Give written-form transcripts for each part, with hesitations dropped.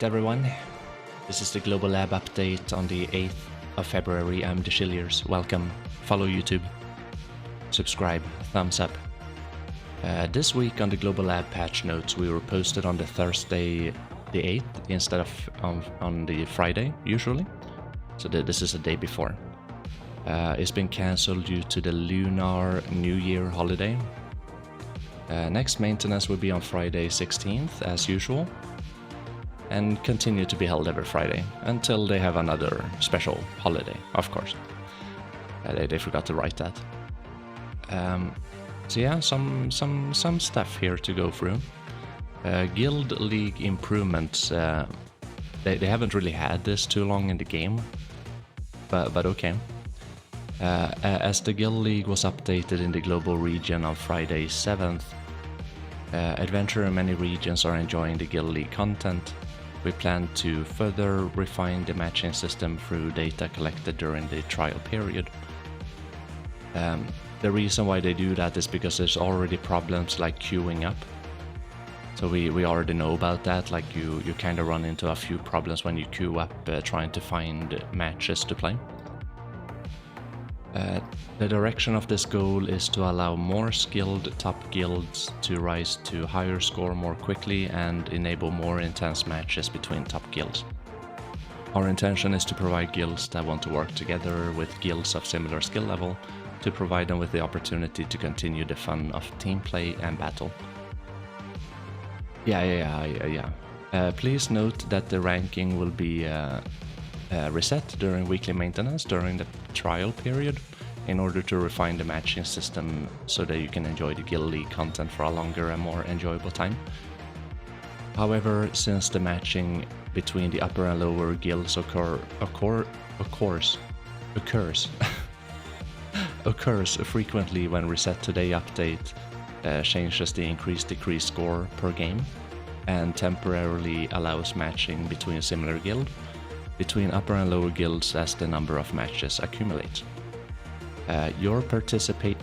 Everyone, this is the Global Lab update on the 8th of February. I'm TheChilliers. Welcome. Follow YouTube. Subscribe. Thumbs up. This week on the Global Lab patch notes, we were posted on the Thursday the 8th instead of on the Friday usually. So this is a day before. It's been cancelled due to the Lunar New Year holiday. Next maintenance will be on Friday 16th as usual, and continue to be held every Friday until they have another special holiday, of course. They forgot to write that. So yeah, some stuff here to go through. Guild League improvements. They haven't really had this too long in the game, but okay. As the Guild League was updated in the global region on Friday 7th, adventure in many regions are enjoying the Guild League content. We plan to further refine the matching system through data collected during the trial period. The reason why they do that is because there's already problems like queuing up. So we already know about that, like you kind of run into a few problems when you queue up trying to find matches to play. The direction of this goal is to allow more skilled top guilds to rise to higher score more quickly and enable more intense matches between top guilds. Our intention is to provide guilds that want to work together with guilds of similar skill level to provide them with the opportunity to continue the fun of team play and battle. Yeah. Please note that the ranking will be reset during weekly maintenance during the trial period in order to refine the matching system so that you can enjoy the Guild League content for a longer and more enjoyable time. However, since the matching between the upper and lower guilds occurs frequently when Reset Today update changes the increase-decrease score per game and temporarily allows matching between similar guilds between upper and lower guilds as the number of matches accumulates. Your participation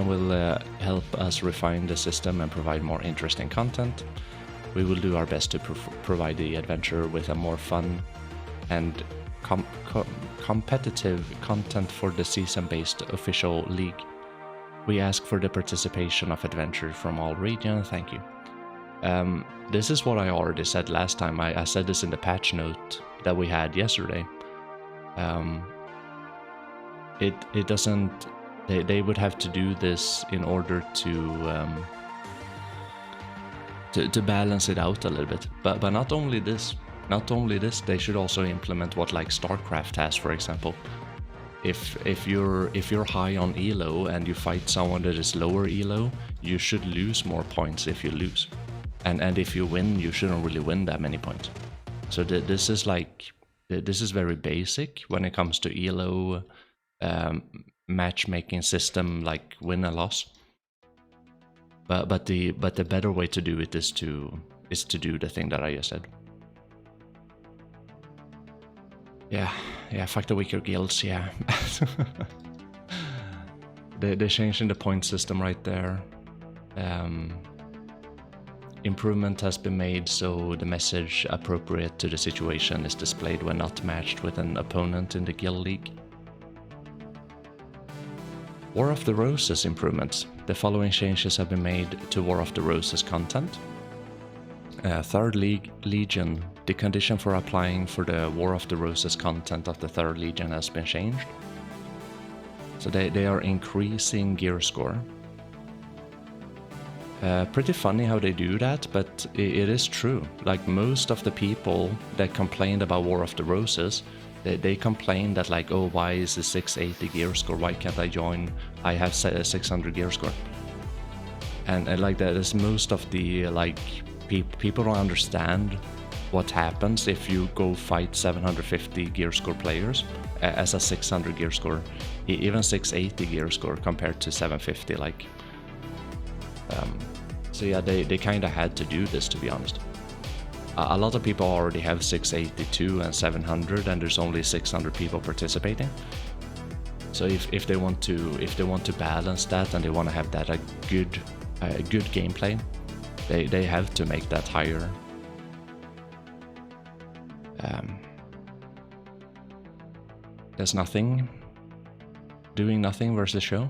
will help us refine the system and provide more interesting content. We will do our best to provide the adventure with a more fun and competitive content for the season-based official league. We ask for the participation of adventurers from all regions. Thank you. This is what I already said last time. I said this in the patch note that we had yesterday. It doesn't. They would have to do this in order to balance it out a little bit. But not only this. They should also implement what like StarCraft has, for example. If you're high on elo and you fight someone that is lower elo, you should lose more points if you lose. And if you win, you shouldn't really win that many points. So this is very basic when it comes to elo matchmaking system, like win and loss. But the better way to do it is to do the thing that I just said. Yeah, fuck the weaker guilds, yeah. They're changing the point system right there. Improvement has been made so the message appropriate to the situation is displayed when not matched with an opponent in the Guild League. War of the Roses improvements. The following changes have been made to War of the Roses content. Third Legion. The condition for applying for the War of the Roses content of the Third Legion has been changed. So they are increasing gear score. Pretty funny how they do that, but it is true. Like most of the people that complained about War of the Roses, they complained that like, oh, why is it 680 gear score? Why can't I join? I have 600 gear score. And like that is most of the like people don't understand what happens if you go fight 750 gear score players as a 600 gear score, even 680 gear score compared to 750 like. So yeah, they kind of had to do this, to be honest. A lot of people already have 682 and 700, and there's only 600 people participating. So if they want to balance that and they want to have that a good gameplay, they have to make that higher. There's nothing. Doing nothing versus show?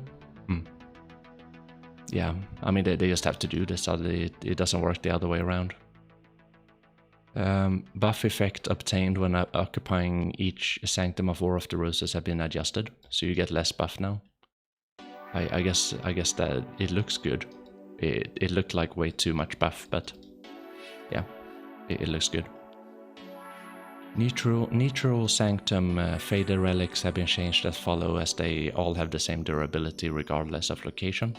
Yeah, I mean, they just have to do this, so it doesn't work the other way around. Buff effect obtained when occupying each Sanctum of War of the Roses have been adjusted, so you get less buff now. I guess that it looks good. It looked like way too much buff, but yeah, it looks good. Neutral Sanctum faded relics have been changed as follow, as they all have the same durability regardless of location.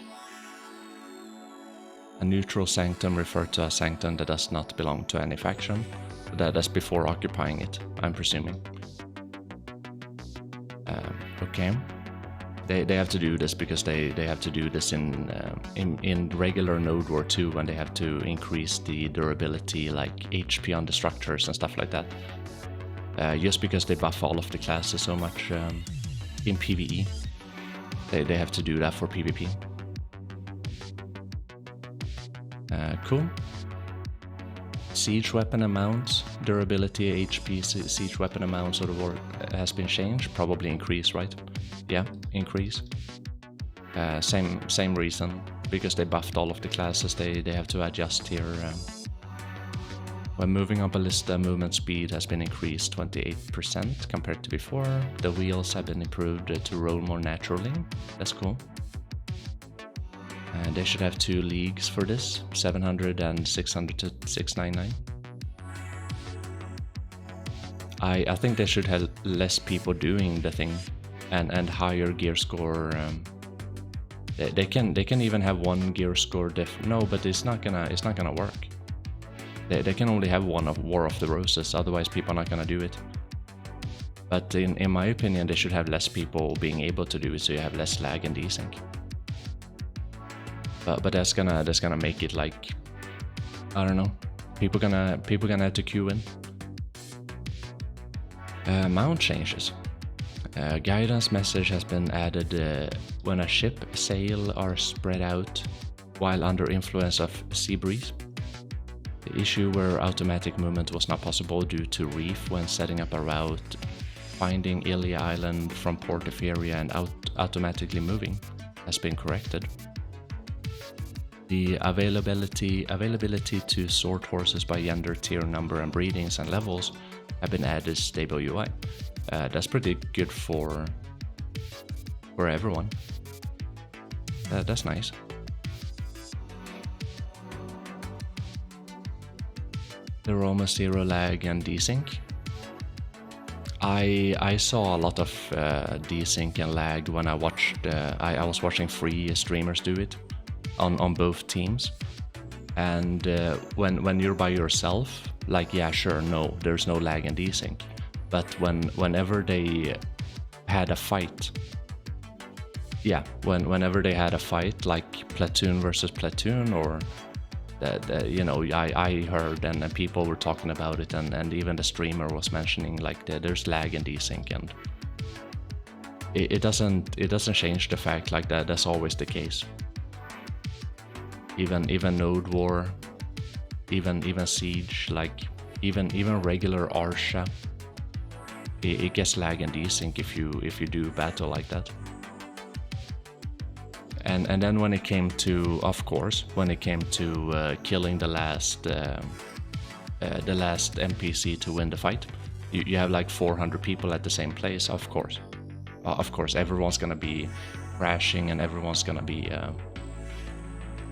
A neutral sanctum referred to a sanctum that does not belong to any faction. That's before occupying it, I'm presuming. Okay. They have to do this because they have to do this in regular Node War 2 when they have to increase the durability, like HP on the structures and stuff like that. Just because they buff all of the classes so much in PvE. They have to do that for PvP. Cool. Siege weapon amount, durability, HP, siege weapon amount sort of has been changed. Probably increase, right? Yeah, increase. Same reason, because they buffed all of the classes. They have to adjust here. When moving on ballista, movement speed has been increased 28% compared to before. The wheels have been improved to roll more naturally. That's cool. They should have 2 leagues for this, 700 and 600 to 699. I think they should have less people doing the thing, and higher gear score. They can even have 1 gear score diff. No, but it's not gonna work. They can only have 1 of War of the Roses, otherwise people are not gonna do it. But in my opinion, they should have less people being able to do it, so you have less lag and desync. But that's gonna make it like, I don't know, people gonna have to queue in. Mount changes. Guidance message has been added when a ship sail are spread out while under influence of sea breeze. The issue where automatic movement was not possible due to reef when setting up a route, finding Ilia Island from Port of Area and automatically moving has been corrected. The availability to sort horses by gender, tier, number, and breedings and levels have been added to stable UI. That's pretty good for everyone. That's nice. There were almost 0 lag and desync. I saw a lot of desync and lag when I watched. I was watching free streamers do it on both teams, and when you're by yourself, like, yeah, sure, no, there's no lag and desync. But whenever they had a fight, yeah, whenever they had a fight, like platoon versus platoon, or you know, I heard and people were talking about it, and even the streamer was mentioning like there's lag and desync, and it doesn't change the fact like that's always the case. Even Node War, even Siege, like even regular Arsha, it gets lag and desync if you do battle like that. And then when it came to, of course, killing the last NPC to win the fight, you have like 400 people at the same place. Of course, everyone's gonna be crashing and everyone's gonna be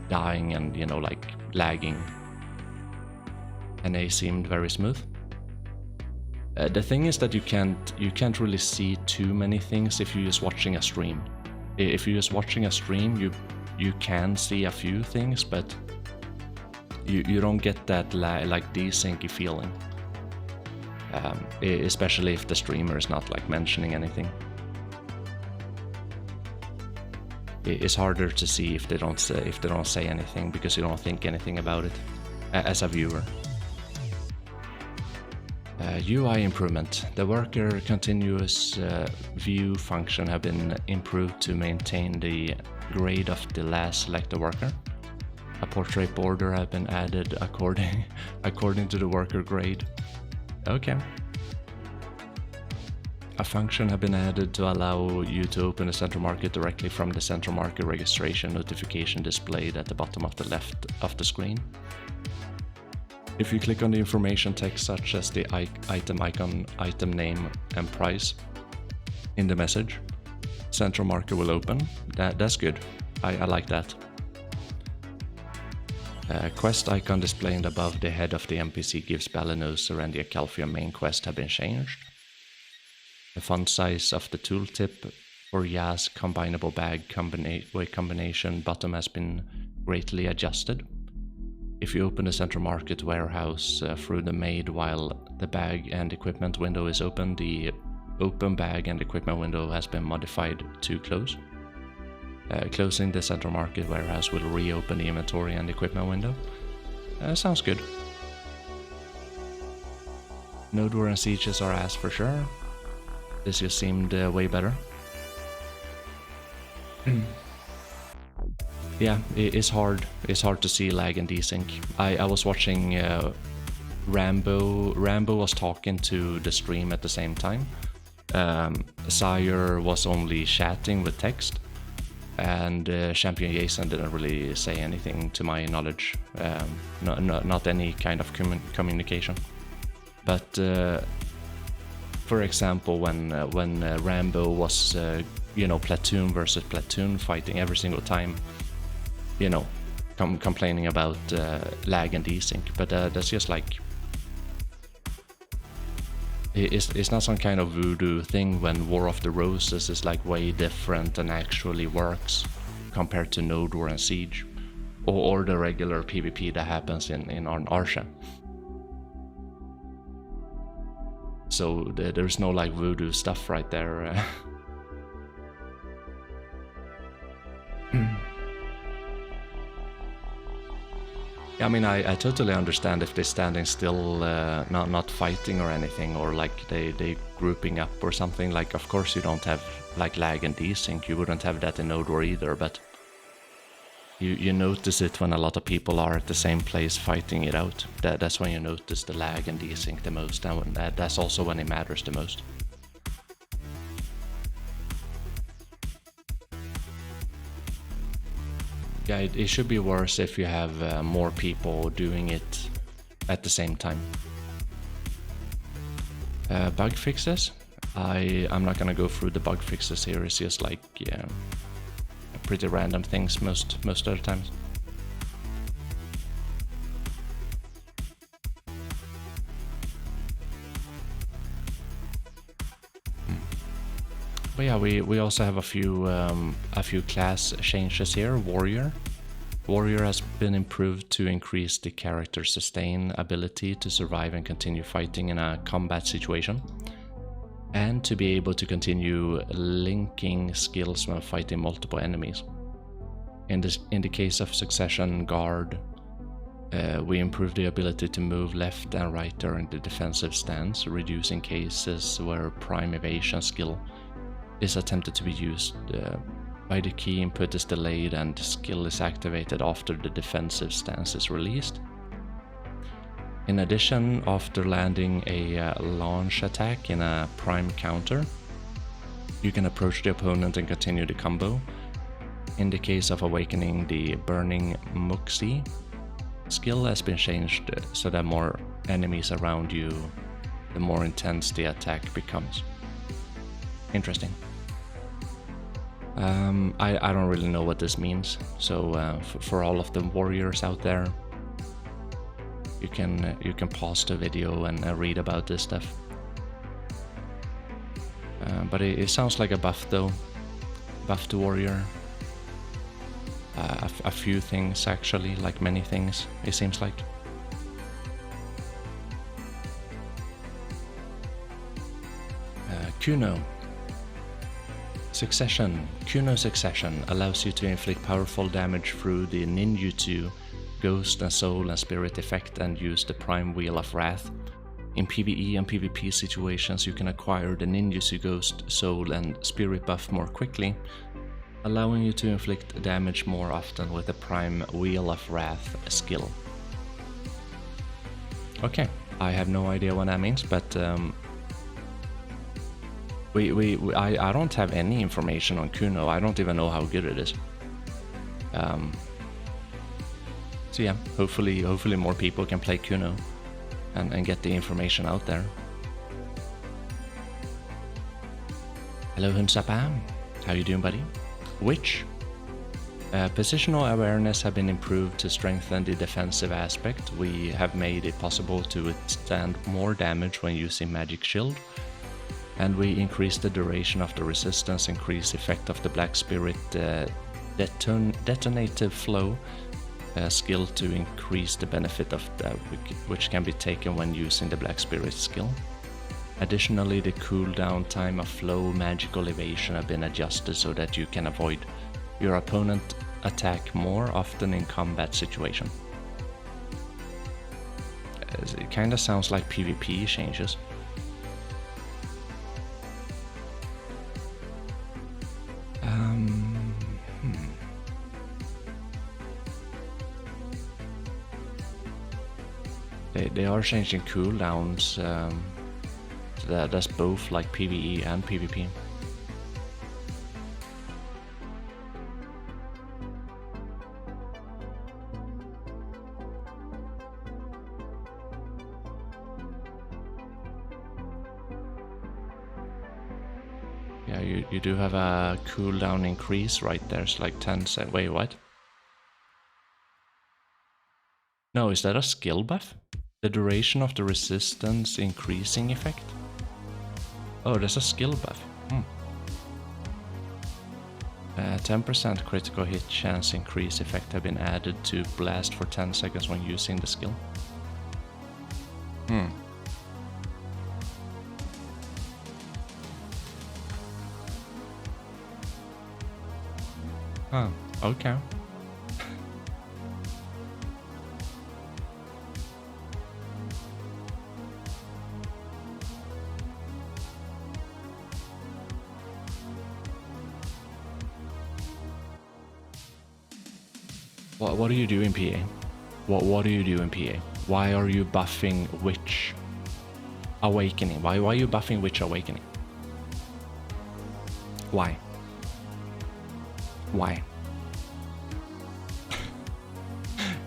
dying and, you know, like lagging. And they seemed very smooth. The thing is that you can't really see too many things if you're just watching a stream. If you're just watching a stream, you can see a few things, but you don't get that like desyncy feeling. Especially if the streamer is not like mentioning anything. It's harder to see if they don't say anything, because you don't think anything about it as a viewer. UI improvement. The worker continuous view function have been improved to maintain the grade of the last selected worker. A portrait border have been added according to the worker grade. Okay, A function has been added to allow you to open the central market directly from the central market registration notification displayed at the bottom of the left of the screen. If you click on the information text such as the item icon, item name and price in the message, central market will open. That's good. I like that. Quest icon displayed above the head of the NPC gives Balanoser and the Akalfia main quest have been changed. The font size of the tooltip for Yas combinable bag combination bottom has been greatly adjusted. If you open the central market warehouse through the maid while the bag and equipment window is open, the open bag and equipment window has been modified to close. Closing the central market warehouse will reopen the inventory and equipment window. Sounds good. Node war and sieges are asked for sure. This just seemed way better. Yeah, it's hard. It's hard to see lag and desync. I was watching Rambo. Rambo was talking to the stream at the same time. Sire was only chatting with text, and Champion Jason didn't really say anything to my knowledge. Not any kind of communication. But for example, when Rambo was platoon versus platoon fighting every single time, complaining about lag and desync, but that's just like it's not some kind of voodoo thing when War of the Roses is like way different and actually works compared to Node War and Siege or the regular PvP that happens in Arsha. So there's no like voodoo stuff right there. I mean, I totally understand if they're standing still, not fighting or anything, or like they grouping up or something. Like, of course you don't have like lag and desync. You wouldn't have that in Node War either, but you notice it when a lot of people are at the same place fighting it out. That's when you notice the lag and desync the most, and that's also when it matters the most. Yeah, it should be worse if you have more people doing it at the same time. Bug fixes. I'm not gonna go through the bug fixes here. It's just like pretty random things most of the times. But yeah, we also have a few class changes here. Warrior has been improved to increase the character's sustain ability to survive and continue fighting in a combat situation, and to be able to continue linking skills when fighting multiple enemies. In the case of Succession Guard, we improved the ability to move left and right during the defensive stance, reducing cases where prime evasion skill is attempted to be used by the key input is delayed and skill is activated after the defensive stance is released. In addition, after landing a launch attack in a prime counter, you can approach the opponent and continue the combo. In the case of awakening the Burning Muxi, skill has been changed so that more enemies around you, the more intense the attack becomes. Interesting. I don't really know what this means, so for all of the warriors out there, you can pause the video and read about this stuff. But it sounds like a buff though. Buff to warrior. A few things actually, like many things, it seems like. Kuno. Succession. Kuno Succession allows you to inflict powerful damage through the ninjutsu, ghost and soul and spirit effect, and use the prime wheel of wrath. In PvE and PvP situations, you can acquire the ninjutsu, ghost, soul and spirit buff more quickly, allowing you to inflict damage more often with the prime wheel of wrath skill. Okay, I have no idea what that means, but I don't have any information on Kuno. I don't even know how good it is. So yeah, hopefully more people can play Kuno and get the information out there. Hello Hunsapam, how you doing, buddy? Witch. Positional awareness have been improved to strengthen the defensive aspect. We have made it possible to withstand more damage when using Magic Shield. And we increase the duration of the resistance, increase effect of the Black Spirit detonative flow skill to increase the benefit of which can be taken when using the Black Spirit skill. Additionally, the cooldown time of flow magical evasion have been adjusted so that you can avoid your opponent attack more often in combat situation. It kind of sounds like PvP changes. They are changing cooldowns. That's both like PvE and PvP. Yeah, you do have a cooldown increase right there. It's like 10 seconds. Wait, what? No, is that a skill buff? The duration of the resistance increasing effect? Oh, that's a skill buff. 10% critical hit chance increase effect have been added to blast for 10 seconds when using the skill. Huh, okay. What do you do in PA? What do you do in PA? Why are you buffing Witch Awakening? Why are you buffing Witch Awakening? Why? Why?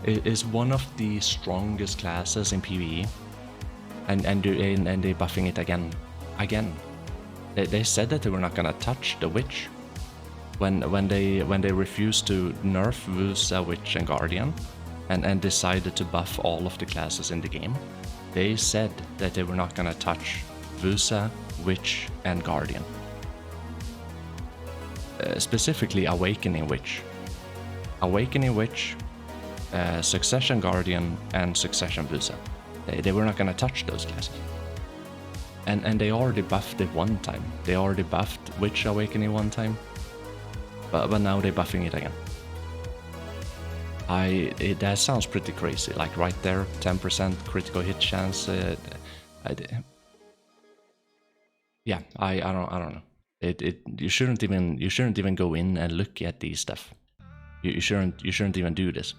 It is one of the strongest classes in PvE, and they're buffing it again. They said that they were not gonna touch the Witch. When they refused to nerf Vusa, Witch and Guardian and decided to buff all of the classes in the game, they said that they were not gonna touch Vusa, Witch and Guardian. Specifically Awakening Witch. Awakening Witch, Succession Guardian and Succession Vusa. They were not gonna touch those classes. And they already buffed it one time. They already buffed Witch Awakening one time. But now they're buffing it again. That sounds pretty crazy. Like right there, 10% critical hit chance. I don't know. You shouldn't even go in and look at these stuff. You shouldn't even do this.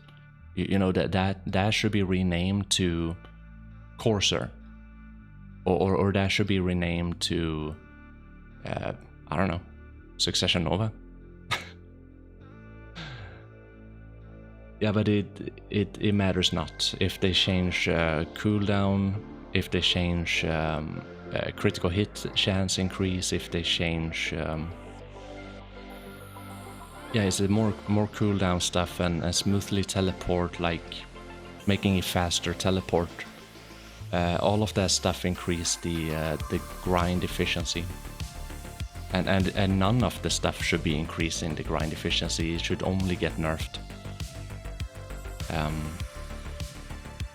You know that should be renamed to Corsair, or that should be renamed to I don't know, Succession Nova. Yeah, but it matters not if they change cooldown, if they change critical hit chance increase, if they change it's a more cooldown stuff and smoothly teleport, like making it faster teleport. All of that stuff increase the grind efficiency, and none of the stuff should be increasing the grind efficiency. It should only get nerfed.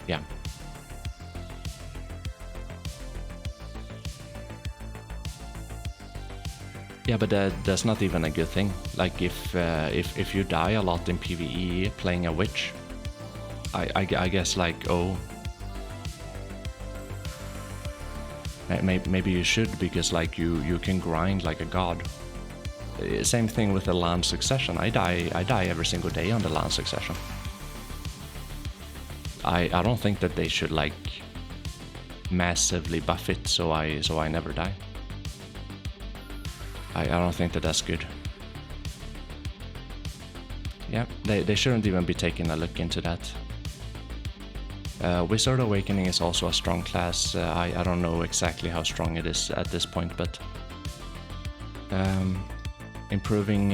Yeah. Yeah, but that's not even a good thing. Like if you die a lot in PvE playing a Witch, I guess like maybe you should, because like you can grind like a god. Same thing with the LAN Succession. I die every single day on the LAN Succession. I don't think that they should like massively buff it so I never die. I don't think that's good. Yeah, they shouldn't even be taking a look into that. Wizard Awakening is also a strong class. I don't know exactly how strong it is at this point, but improving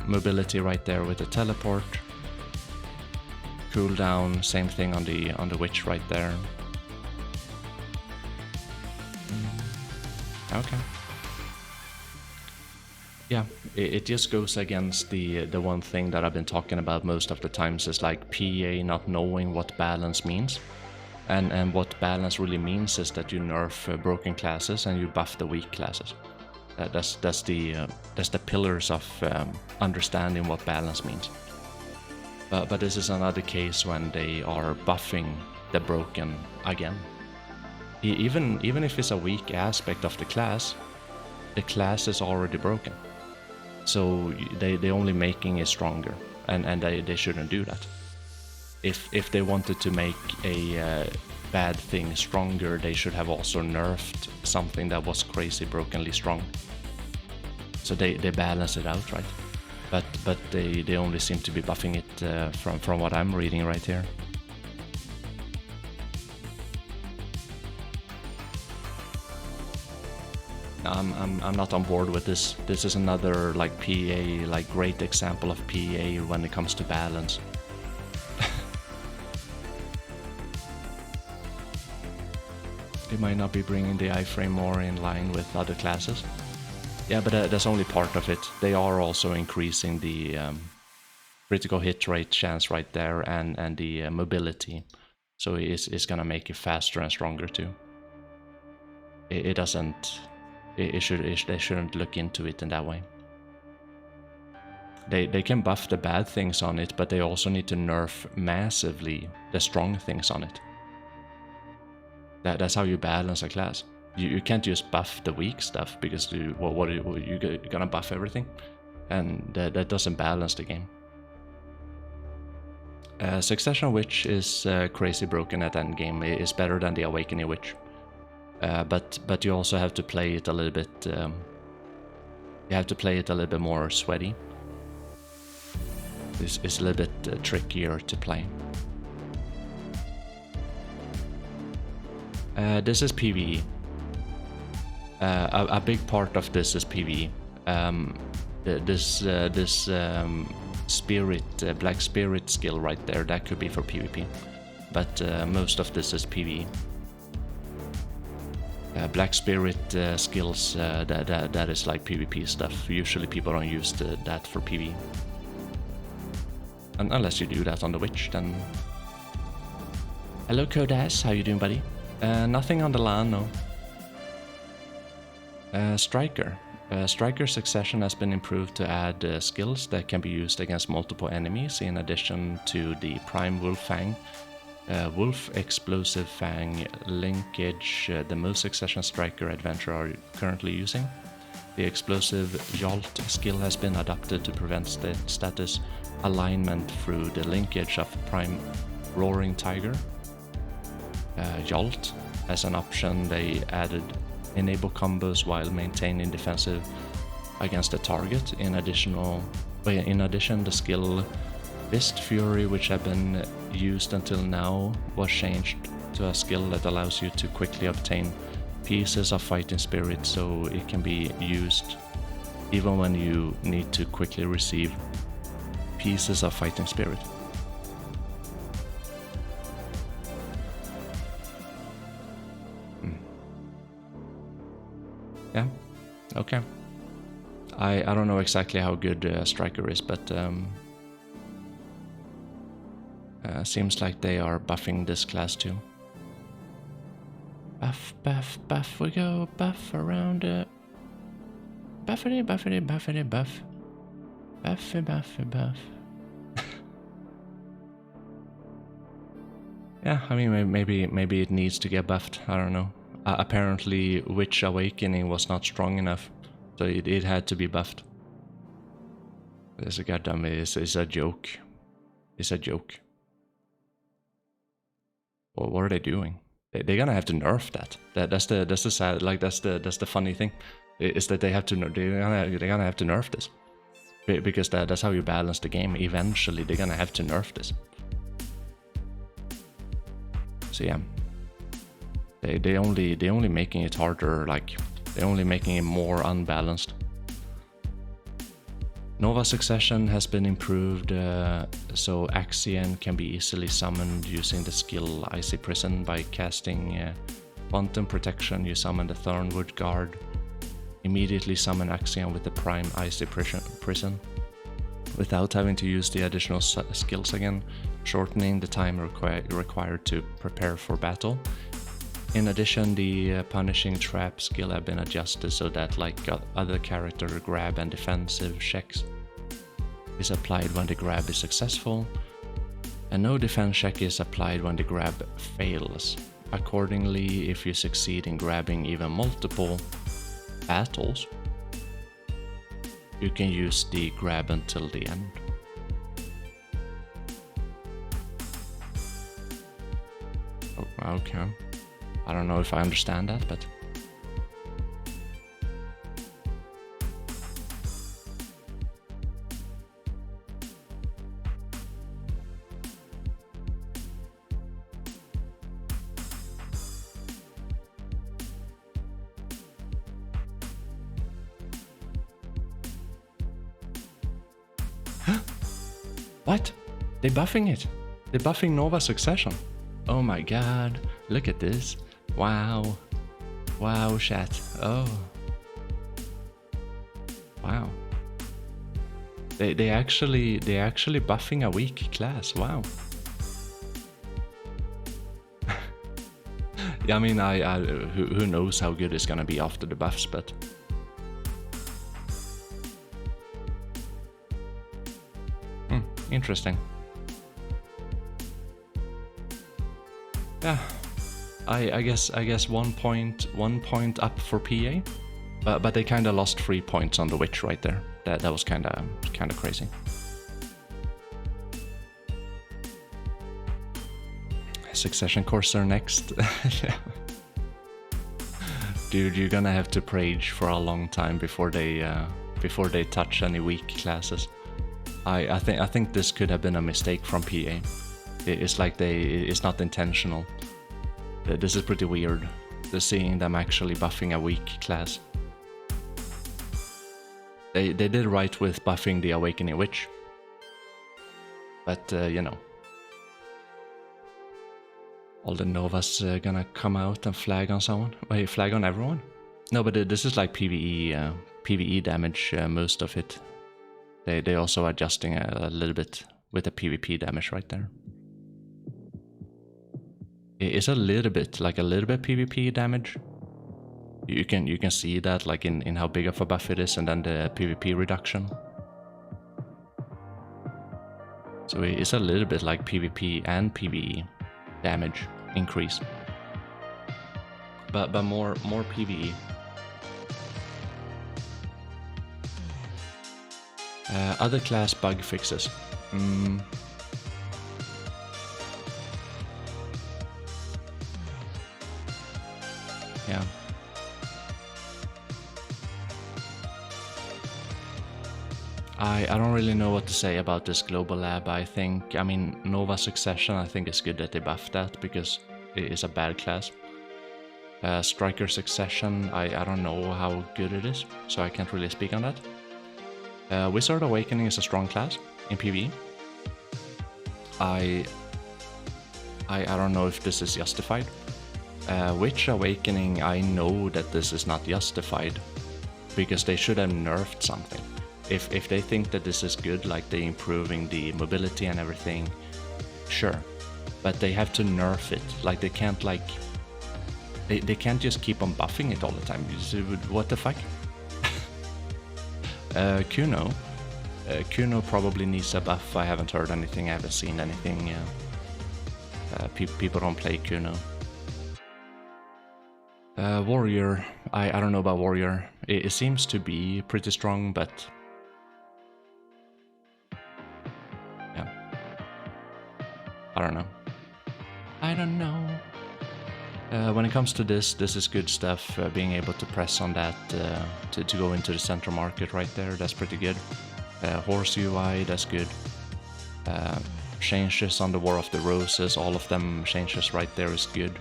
mobility right there with the teleport. Cooldown, same thing on the witch right there. Okay. Yeah, it just goes against the one thing that I've been talking about most of the times, is like PA not knowing what balance means. And what balance really means is that you nerf broken classes and you buff the weak classes. That's the pillars of understanding what balance means. But this is another case when they are buffing the broken again. Even if it's a weak aspect of the class is already broken. So they only making it stronger, and they shouldn't do that. If they wanted to make a bad thing stronger, they should have also nerfed something that was crazy brokenly strong. So they balance it out, right? But they only seem to be buffing it from what I'm reading right here. I'm not on board with this. This is another like PA, like great example of PA when it comes to balance. They might not be bringing the iframe more in line with other classes. Yeah, but that's only part of it. They are also increasing the critical hit rate chance right there, and the mobility. So it's gonna make it faster and stronger too. It doesn't. They shouldn't look into it in that way. They can buff the bad things on it, but they also need to nerf massively the strong things on it. That's how you balance a class. You can't just buff the weak stuff, because you're gonna buff everything, and that doesn't balance the game. Succession Witch is crazy broken at endgame. It is better than the Awakening Witch. But you also have to play it a little bit. You have to play it a little bit more sweaty. It's a little bit trickier to play. This is PvE. A big part of this is PvE. This spirit, black spirit skill right there, that could be for PvP, but most of this is PvE. Black spirit skills, that is like PvP stuff. Usually people don't use that for PvE. Unless you do that on the witch, then... Hello Kodas, how you doing, buddy? Nothing on the LAN, no. Striker. Striker Succession has been improved to add skills that can be used against multiple enemies, in addition to the Prime Wolf Fang, Wolf Explosive Fang linkage, the most Succession Striker adventure are currently using. The Explosive Jolt skill has been adapted to prevent status alignment through the linkage of Prime Roaring Tiger. Jolt, as an option, they added enable combos while maintaining defensive against the target. In addition, the skill Fist Fury, which had been used until now, was changed to a skill that allows you to quickly obtain pieces of fighting spirit, so it can be used even when you need to quickly receive pieces of fighting spirit. Yeah, okay. I don't know exactly how good Striker is, but seems like they are buffing this class too. Buff, buff, buff, we go buff around it. Buffity, buffity, buffity, buff. Buffy, buffy, buff. Yeah, I mean, maybe it needs to get buffed, I don't know. Apparently Witch Awakening was not strong enough, so it had to be buffed. This a goddamn is a joke. It's a joke. What are they doing? they're gonna have to nerf that. That's the sad, like that's the funny thing, is that they're gonna have to nerf this, because that's how you balance the game. Eventually, they're gonna have to nerf this. So yeah, they only making it harder, like they're only making it more unbalanced. Nova Succession has been improved, so Axion can be easily summoned using the skill Icy Prison. By casting Quantum Protection, you summon the Thornwood Guard. Immediately summon Axion with the Prime Icy Prison, without having to use the additional skills again, shortening the time required to prepare for battle. In addition, the Punishing Trap skill have been adjusted so that, like other character grab and defensive checks, is applied when the grab is successful, and no defense check is applied when the grab fails. Accordingly, if you succeed in grabbing even multiple battles, you can use the grab until the end. Oh, okay. I don't know if I understand that, but... What? They're buffing it. They're buffing Nova Succession. Oh my god, look at this. Wow. Wow, chat. Oh. Wow. They actually buffing a weak class. Wow. Yeah, I mean, who knows how good it's gonna be after the buffs, but... Interesting. Yeah, I guess 1 point up for PA, but they kind of lost 3 points on the witch right there. That was kind of crazy. Succession Courser next. Yeah. Dude, you're gonna have to prage for a long time before they touch any weak classes. I think this could have been a mistake from PA. It's like it's not intentional. This is pretty weird, seeing them actually buffing a weak class. They did right with buffing the Awakening Witch, but you know, all the Novas gonna come out and flag on someone. Wait, flag on everyone? No, but this is like PvE damage, most of it. They also adjusting a little bit with the PvP damage right there. It is a little bit PvP damage. You can see that like in how big of a buff it is, and then the PvP reduction. So it's a little bit like PvP and PvE damage increase, but more PvE. Other class bug fixes. Yeah. I don't really know what to say about this global lab. I mean, Nova Succession, I think it's good that they buffed that, because it is a bad class. Striker Succession, I don't know how good it is, so I can't really speak on that. Wizard Awakening is a strong class in PvE. I don't know if this is justified. Witch Awakening, I know that this is not justified, because they should have nerfed something. If they think that this is good, like they improving the mobility and everything, sure, but they have to nerf it. Like they can't they can't just keep on buffing it all the time. What the fuck? Kuno probably needs a buff. I haven't heard anything, I haven't seen anything. People don't play Kuno. Warrior, I don't know about Warrior. It seems to be pretty strong, but yeah, I don't know. comes to this is good stuff. Being able to press on that to go into the center market right there, that's pretty good. Horse UI, that's good. Changes on the War of the Roses, all of them changes right there is good.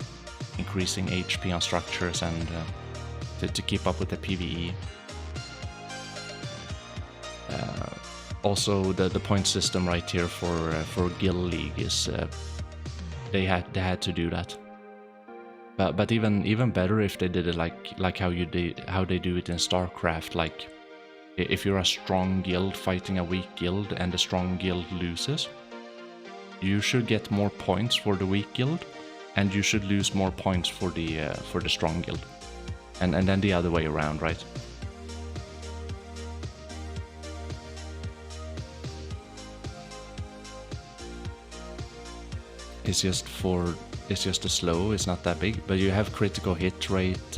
Increasing HP on structures and to keep up with the PvE. Also, the point system right here for Guild League is they had to do that. But even better if they did it like how they do it in StarCraft. Like if you're a strong guild fighting a weak guild and the strong guild loses, you should get more points for the weak guild, and you should lose more points for the strong guild, and then the other way around, right? It's just a slow. It's not that big, but you have critical hit rate